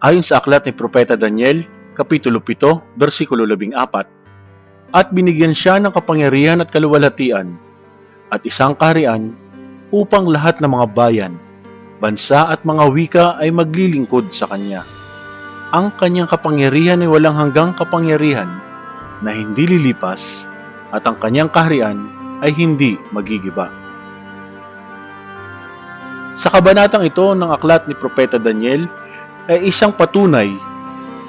Ayon sa aklat ni Propeta Daniel, Kapitulo 7, versikulo 14, at binigyan siya ng kapangyarihan at kaluwalhatian at isang kaharian upang lahat ng mga bayan, bansa at mga wika ay maglilingkod sa kanya. Ang kanyang kapangyarihan ay walang hanggang kapangyarihan na hindi lilipas at ang kanyang kaharian ay hindi magigiba. Sa kabanatang ito ng aklat ni Propeta Daniel ay isang patunay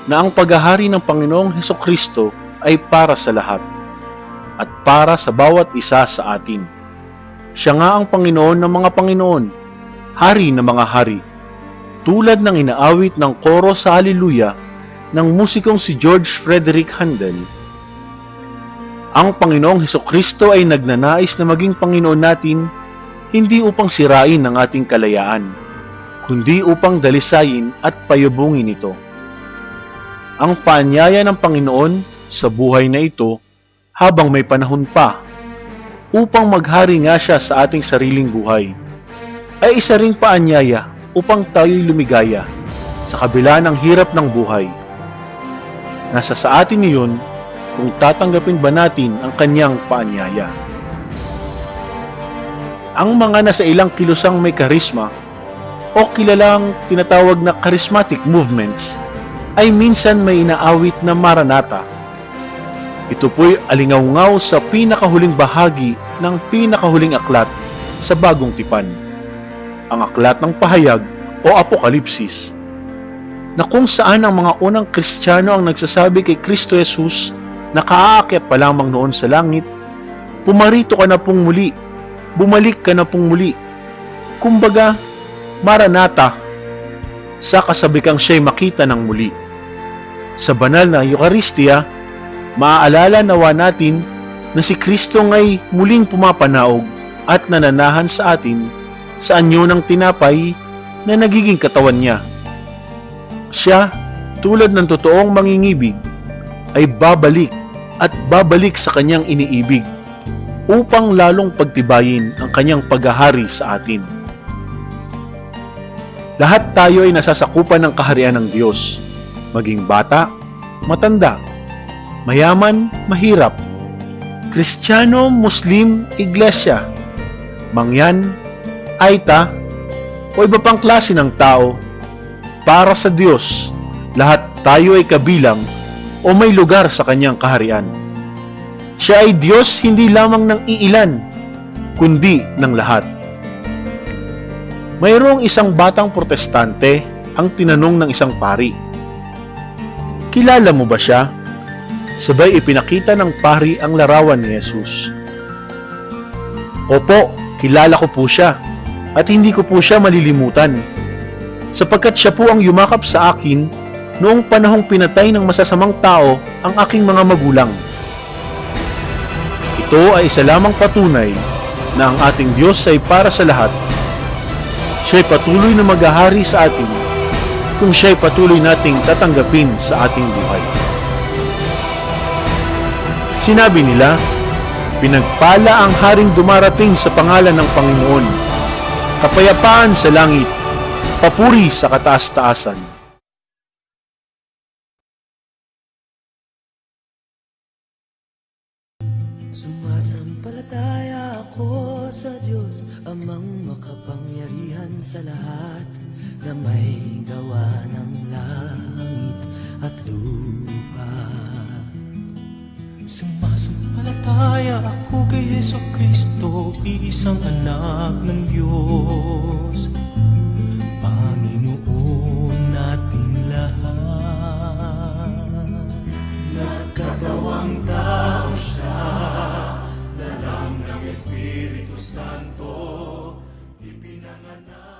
na ang paghahari ng Panginoong Hesukristo ay para sa lahat at para sa bawat isa sa atin. Siya nga ang Panginoon ng mga Panginoon, Hari ng mga hari, tulad ng inaawit ng koro sa Hallelujah ng musikong si George Frederick Handel. Ang Panginoong Hesukristo ay nagnanais na maging Panginoon natin hindi upang sirain ang ating kalayaan, kundi upang dalisayin at payubungin ito. Ang paanyaya ng Panginoon sa buhay na ito habang may panahon pa upang maghari nga siya sa ating sariling buhay ay isa ring paanyaya upang tayo'y lumigaya sa kabila ng hirap ng buhay. Nasa sa atin iyon kung tatanggapin ba natin ang kanyang paanyaya. Ang mga nasa ilang kilusang may karisma o kilalang tinatawag na charismatic movements ay minsan may inaawit na Maranatha. Ito po'y alingaw-ngaw sa pinakahuling bahagi ng pinakahuling aklat sa Bagong Tipan, ang aklat ng Pahayag o Apokalipsis, na kung saan ang mga unang Kristiyano ang nagsasabi kay Kristo Jesus na kaaakyat pa lamang noon sa langit, pumarito ka na pong muli, bumalik ka na pong muli. Kumbaga, Maranatha, sa kasabikang siya'y makita ng muli. Sa banal na Eucharistia, maaalala nawa natin na si Kristo nga'y muling pumapanaog at nananahan sa atin sa anyo ng tinapay na nagiging katawan niya. Siya, tulad ng totoong mangingibig, ay babalik at babalik sa kanyang iniibig upang lalong pagtibayin ang kanyang paghahari sa atin. Lahat tayo ay nasasakupan ng kaharian ng Diyos, maging bata, matanda, mayaman, mahirap, Kristiyano, Muslim, Iglesia, mangyan, aita, o iba pang klase ng tao. Para sa Diyos, lahat tayo ay kabilang o may lugar sa kanyang kaharian. Siya ay Diyos hindi lamang ng iilan, kundi ng lahat. Mayroong isang batang protestante ang tinanong ng isang pari, "Kilala mo ba siya?" Sabay ipinakita ng pari ang larawan ni Jesus. "Opo, kilala ko po siya at hindi ko po siya malilimutan, sapagkat siya po ang yumakap sa akin noong panahong pinatay ng masasamang tao ang aking mga magulang." Ito ay isa lamang patunay na ang ating Diyos ay para sa lahat. Siya'y patuloy na maghahari sa atin kung siya'y patuloy nating tatanggapin sa ating buhay. Sinabi nila, "Pinagpala ang haring dumarating sa pangalan ng Panginoon. Kapayapaan sa langit, papuri sa kataas-taasan." Sumasampalataya ako sa Diyos, amang makapangyarihan sa lahat, na may gawa ng langit at lupa. Sumasampalataya ako kay Hesukristo, isang anak ng Diyos, Panginoon natin lahat. Nagkatawang tao siya, lalang ng Espiritu Santo, ipinanganak.